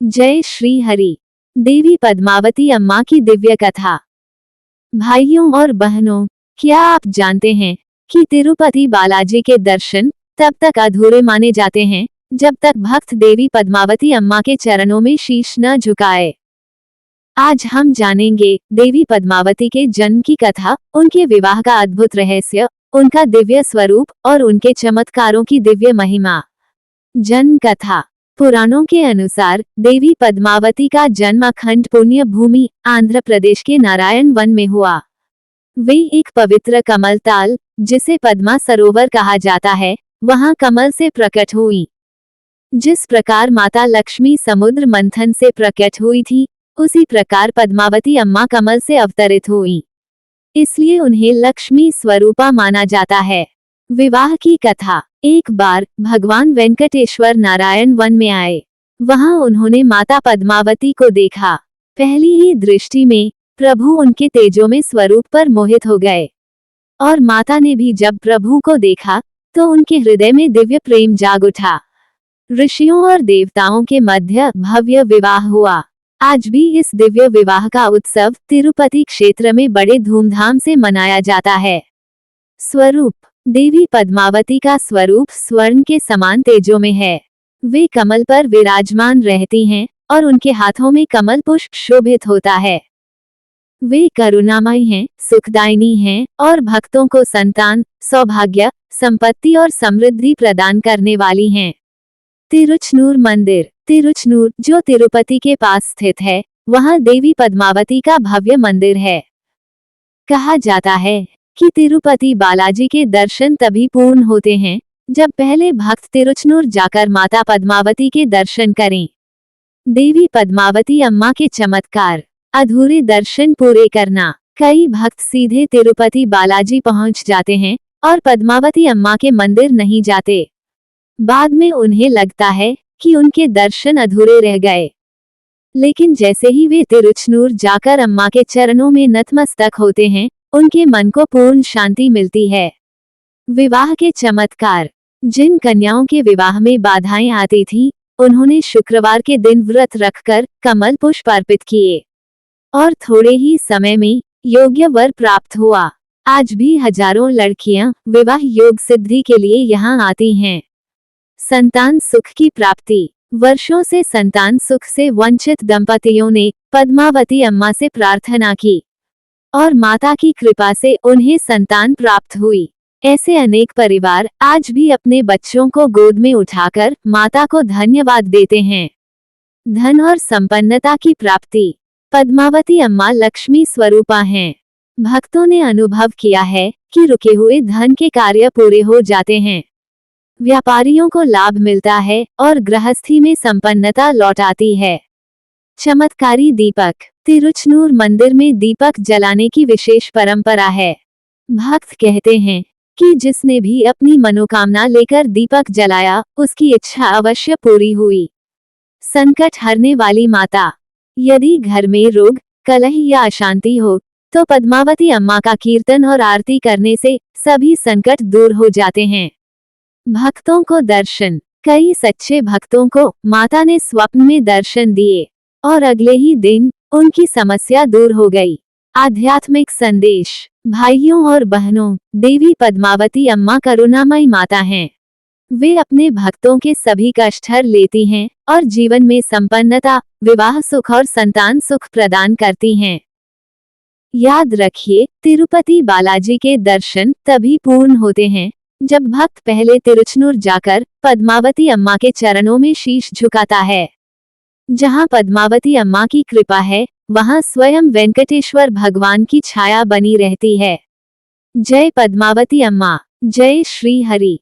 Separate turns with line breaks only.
जय श्री हरि। देवी पद्मावती अम्मा की दिव्य कथा। भाइयों और बहनों, क्या आप जानते हैं कि तिरुपति बालाजी के दर्शन तब तक अधूरे माने जाते हैं जब तक भक्त देवी पद्मावती अम्मा के चरणों में शीश न झुकाए। आज हम जानेंगे देवी पद्मावती के जन्म की कथा, उनके विवाह का अद्भुत रहस्य, उनका दिव्य स्वरूप और उनके चमत्कारों की दिव्य महिमा। जन्म कथा। पुराणों के अनुसार देवी पद्मावती का जन्म अखंड पुण्य भूमि आंध्र प्रदेश के नारायण वन में हुआ। वे एक पवित्र कमल ताल, जिसे पद्मा सरोवर कहा जाता है, वहां कमल से प्रकट हुई। जिस प्रकार माता लक्ष्मी समुद्र मंथन से प्रकट हुई थी, उसी प्रकार पद्मावती अम्मा कमल से अवतरित हुई, इसलिए उन्हें लक्ष्मी स्वरूपा माना जाता है। विवाह की कथा। एक बार भगवान वेंकटेश्वर नारायण वन में आए। वहां उन्होंने माता पद्मावती को देखा। पहली ही दृष्टि में प्रभु उनके तेजोमय स्वरूप पर मोहित हो गए, और माता ने भी जब प्रभु को देखा तो उनके हृदय में दिव्य प्रेम जाग उठा। ऋषियों और देवताओं के मध्य भव्य विवाह हुआ। आज भी इस दिव्य विवाह का उत्सव तिरुपति क्षेत्र में बड़े धूमधाम से मनाया जाता है। स्वरूप। देवी पद्मावती का स्वरूप स्वर्ण के समान तेजों में है। वे कमल पर विराजमान रहती हैं और उनके हाथों में कमल पुष्प शोभित होता है। वे करुणामयी हैं, सुखदायिनी हैं और भक्तों को संतान, सौभाग्य, संपत्ति और समृद्धि प्रदान करने वाली हैं। तिरुचनूर मंदिर। तिरुचनूर, जो तिरुपति के पास स्थित है, वहां देवी पद्मावती का भव्य मंदिर है। कहा जाता है कि तिरुपति बालाजी के दर्शन तभी पूर्ण होते हैं जब पहले भक्त तिरुचनूर जाकर माता पद्मावती के दर्शन करें। देवी पद्मावती अम्मा के चमत्कार। अधूरे दर्शन पूरे करना। कई भक्त सीधे तिरुपति बालाजी पहुंच जाते हैं और पद्मावती अम्मा के मंदिर नहीं जाते। बाद में उन्हें लगता है कि उनके दर्शन अधूरे रह गए, लेकिन जैसे ही वे तिरुचनूर जाकर अम्मा के चरणों में नतमस्तक होते हैं, उनके मन को पूर्ण शांति मिलती है। विवाह के चमत्कार। जिन कन्याओं के विवाह में बाधाएं आती थीं, उन्होंने शुक्रवार के दिन व्रत रखकर कमल पुष्प अर्पित किए और थोड़े ही समय में योग्य वर प्राप्त हुआ। आज भी हजारों लड़कियां विवाह योग सिद्धि के लिए यहाँ आती हैं। संतान सुख की प्राप्ति। वर्षों से संतान सुख से वंचित दंपतियों ने पद्मावती अम्मा से प्रार्थना की और माता की कृपा से उन्हें संतान प्राप्त हुई। ऐसे अनेक परिवार आज भी अपने बच्चों को गोद में उठाकर माता को धन्यवाद देते हैं। धन और संपन्नता की प्राप्ति। पद्मावती अम्मा लक्ष्मी स्वरूपा हैं। भक्तों ने अनुभव किया है कि रुके हुए धन के कार्य पूरे हो जाते हैं, व्यापारियों को लाभ मिलता है और गृहस्थी में संपन्नता लौट आती है। चमत्कारी दीपक। तिरुचनूर मंदिर में दीपक जलाने की विशेष परंपरा है। भक्त कहते हैं कि जिसने भी अपनी मनोकामना लेकर दीपक जलाया, उसकी इच्छा अवश्य पूरी हुई। संकट हरने वाली माता। यदि घर में रोग, कलह या अशांति हो तो पद्मावती अम्मा का कीर्तन और आरती करने से सभी संकट दूर हो जाते हैं। भक्तों को दर्शन। कई सच्चे भक्तों को माता ने स्वप्न में दर्शन दिए और अगले ही दिन उनकी समस्या दूर हो गई। आध्यात्मिक संदेश। भाइयों और बहनों, देवी पद्मावती अम्मा करुणामयी माता हैं। वे अपने भक्तों के सभी कष्ट हर लेती हैं और जीवन में संपन्नता, विवाह सुख और संतान सुख प्रदान करती हैं। याद रखिए, तिरुपति बालाजी के दर्शन तभी पूर्ण होते हैं जब भक्त पहले तिरुचनूर जाकर पद्मावती अम्मा के चरणों में शीश झुकाता है। जहां पद्मावती अम्मा की कृपा है, वहां स्वयं वेंकटेश्वर भगवान की छाया बनी रहती है। जय पद्मावती अम्मा। जय श्री हरि।